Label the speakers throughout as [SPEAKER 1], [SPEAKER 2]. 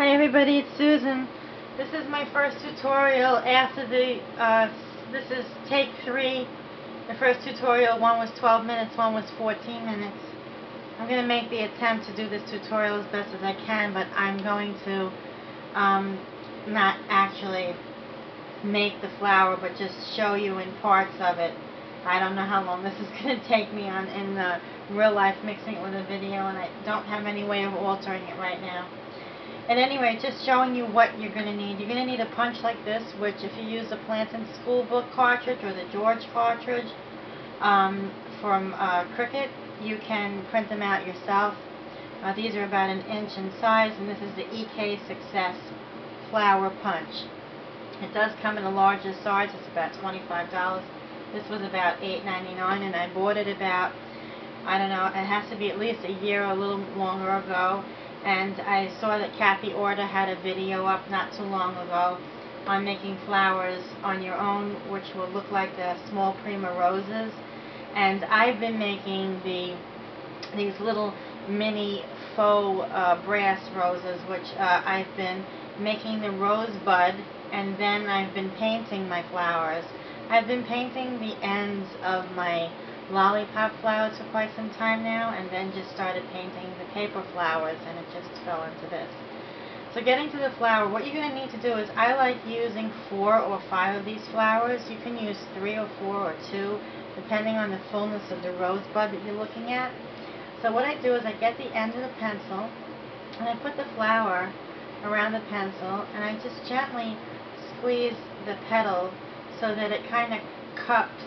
[SPEAKER 1] Hi everybody, it's Susan. This is my first tutorial after this is take 3. The first tutorial, one was 12 minutes, one was 14 minutes. I'm going to make the attempt to do this tutorial as best as I can, but I'm going to not actually make the flower, but just show you in parts of it. I don't know how long this is going to take me in real life, mixing it with a video, and I don't have any way of altering it right now. And anyway, just showing you what you're going to need. You're going to need a punch like this, which if you use the Plantain School Book cartridge or the George cartridge from Cricut, you can print them out yourself. These are about 1 inch in size, and this is the EK Success Flower Punch. It does come in a larger size. It's about $25. This was about $8.99, and I bought it about, I don't know, it has to be at least a year or a little longer ago. And I saw that Kathy Orta had a video up not too long ago on making flowers on your own, which will look like the small prima roses. And I've been making these little mini faux brass roses, which I've been making the rose bud, and then I've been painting my flowers. I've been painting the ends of my lollipop flowers for quite some time now, and then just started painting the paper flowers, and it just fell into this. So getting to the flower, what you're going to need to do is, I like using 4 or 5 of these flowers. You can use 3 or 4 or 2, depending on the fullness of the rosebud that you're looking at. So what I do is I get the end of the pencil, and I put the flower around the pencil, and I just gently squeeze the petal so that it kind of cups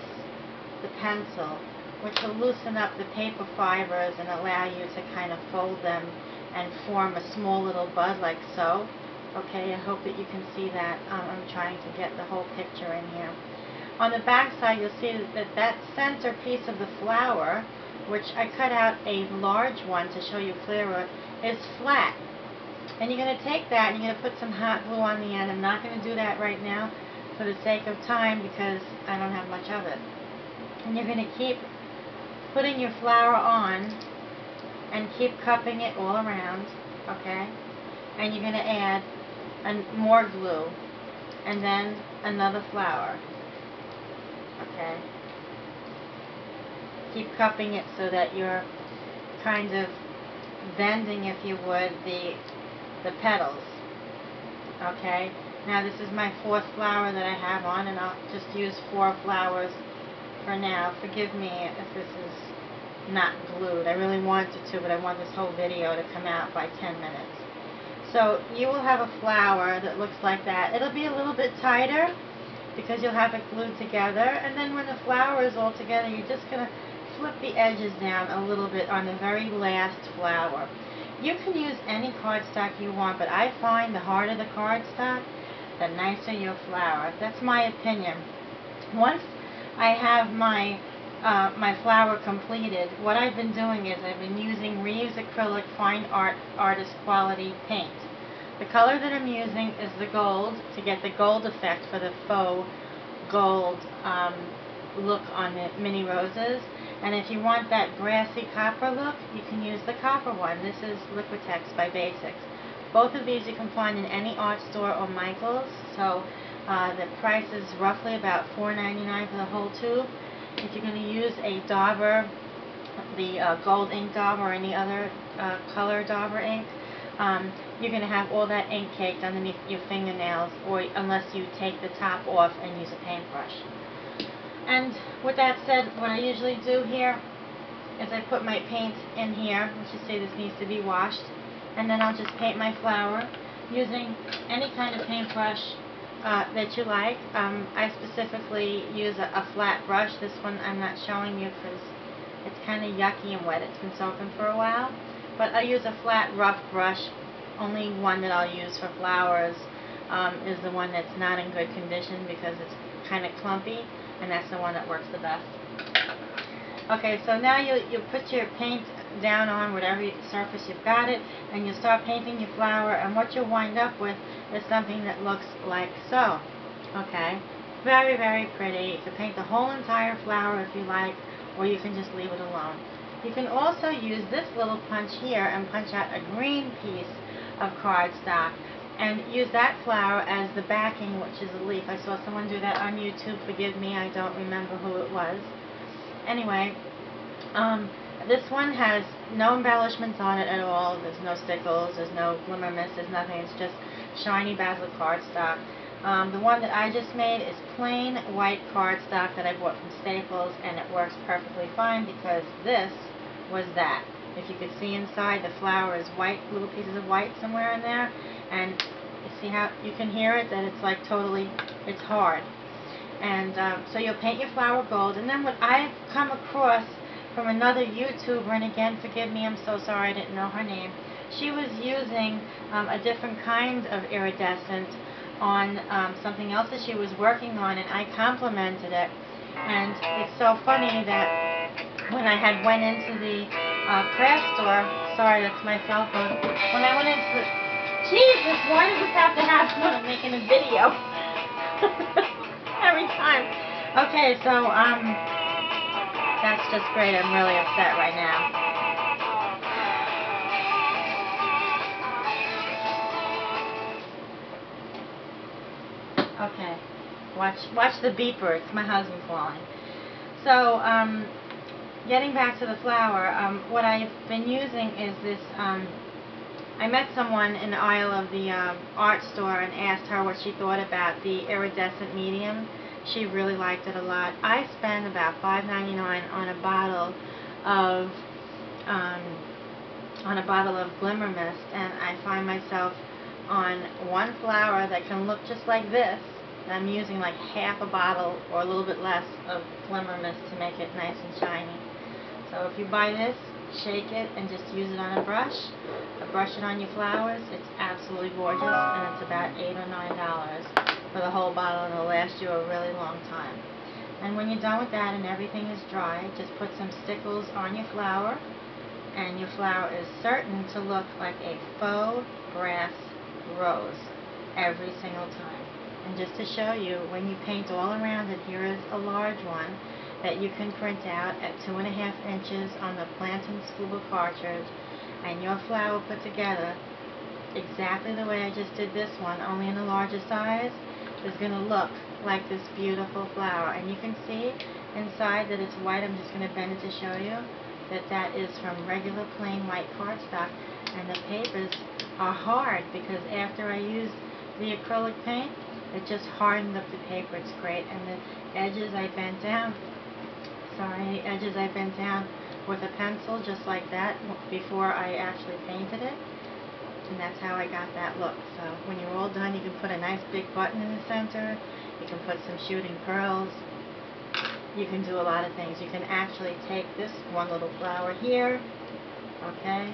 [SPEAKER 1] the pencil, which will loosen up the paper fibers and allow you to kind of fold them and form a small little bud like so. Okay, I hope that you can see that. I'm trying to get the whole picture in here. On the back side, you'll see that center piece of the flower, which I cut out a large one to show you clearer, is flat. And you're going to take that and you're going to put some hot glue on the end. I'm not going to do that right now for the sake of time because I don't have much of it. And you're going to keep putting your flower on and keep cupping it all around, okay? And you're going to add more glue and then another flower, okay? Keep cupping it so that you're kind of bending, if you would, the petals, okay? Now this is my 4th flower that I have on, and I'll just use 4 flowers for now. Forgive me if this is not glued. I really wanted to, but I want this whole video to come out by 10 minutes. So you will have a flower that looks like that. It'll be a little bit tighter because you'll have it glued together, and then when the flower is all together, you're just going to flip the edges down a little bit on the very last flower. You can use any cardstock you want, but I find the harder the cardstock, the nicer your flower. That's my opinion. Once I have my flower completed, what I've been doing is I've been using Reeves Acrylic Fine Artist Quality paint. The color that I'm using is the gold, to get the gold effect for the faux gold look on the mini roses. And if you want that brassy copper look, you can use the copper one. This is Liquitex by Basics. Both of these you can find in any art store or Michael's. So the price is roughly about $4.99 for the whole tube. If you're going to use a dauber, the gold ink dauber or any other color dauber ink, you're going to have all that ink caked underneath your fingernails, or unless you take the top off and use a paintbrush. And with that said, what I usually do here is I put my paint in here, which you see this needs to be washed, and then I'll just paint my flower using any kind of paintbrush that you like. I specifically use a flat brush. This one I'm not showing you because it's kind of yucky and wet. It's been soaking for a while. But I use a flat, rough brush. Only one that I'll use for flowers is the one that's not in good condition because it's kind of clumpy, and that's the one that works the best. Okay, so now you put your paint down on whatever surface you've got it, and you start painting your flower, and what you'll wind up with is something that looks like so. Okay, very, very pretty. You can paint the whole entire flower if you like, or you can just leave it alone. You can also use this little punch here and punch out a green piece of cardstock, and use that flower as the backing, which is a leaf. I saw someone do that on YouTube. Forgive me, I don't remember who it was. Anyway, this one has no embellishments on it at all. There's no stickles, there's no glimmer mist, there's nothing. It's just shiny basil cardstock. The one that I just made is plain white cardstock that I bought from Staples, and it works perfectly fine because this was that. If you could see inside, the flower is white, little pieces of white somewhere in there, and you see how you can hear it, that it's like totally, it's hard. And so you'll paint your flower gold, and then what I've come across from another YouTuber, and again, forgive me, I'm so sorry, I didn't know her name. She was using a different kind of iridescent on something else that she was working on, and I complimented it. And it's so funny that when I had went into the craft store, sorry, that's my cell phone. When I went into the, Jesus, why does this have to happen when I'm making a video? Every time. Okay, so that's just great. I'm really upset right now. Okay, watch the beeper. It's my husband calling. So, getting back to the flower, what I've been using is this, I met someone in the aisle of the art store and asked her what she thought about the iridescent medium. She really liked it a lot. I spent about $5.99 on a bottle of glimmer mist, and I find myself on one flower that can look just like this. I'm using like half a bottle or a little bit less of glimmer mist to make it nice and shiny. So if you buy this, shake it and just use it on a brush. Brush it on your flowers. It's absolutely gorgeous, and it's about $8 or $9 for the whole bottle, and it'll last you a really long time. And when you're done with that and everything is dry, just put some stickles on your flower, and your flower is certain to look like a faux brass rose every single time. And just to show you, when you paint all around it, here is a large one that you can print out at 2.5 inches on the Plantain Scuba cartridge, and your flower put together exactly the way I just did this one, only in a larger size, is going to look like this beautiful flower. And you can see inside that it's white. I'm just going to bend it to show you that that is from regular plain white cardstock, and the papers are hard because after I used the acrylic paint, it just hardened up the paper. It's great. And the edges I bent down, the edges I bent down with a pencil just like that before I actually painted it, and that's how I got that look. So when you're all done, you can put a nice big button in the center, you can put some shooting pearls, you can do a lot of things. You can actually take this one little flower here, okay,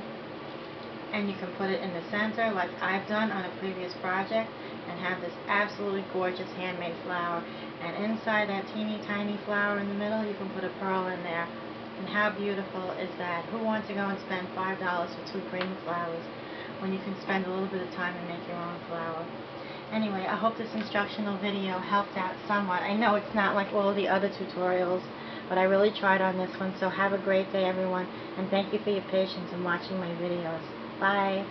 [SPEAKER 1] and you can put it in the center like I've done on a previous project, and have this absolutely gorgeous handmade flower. And inside that teeny tiny flower in the middle, you can put a pearl in there. And how beautiful is that? Who wants to go and spend $5 for 2 cream flowers when you can spend a little bit of time and make your own flower? Anyway, I hope this instructional video helped out somewhat. I know it's not like all the other tutorials, but I really tried on this one. So have a great day, everyone, and thank you for your patience in watching my videos. Bye.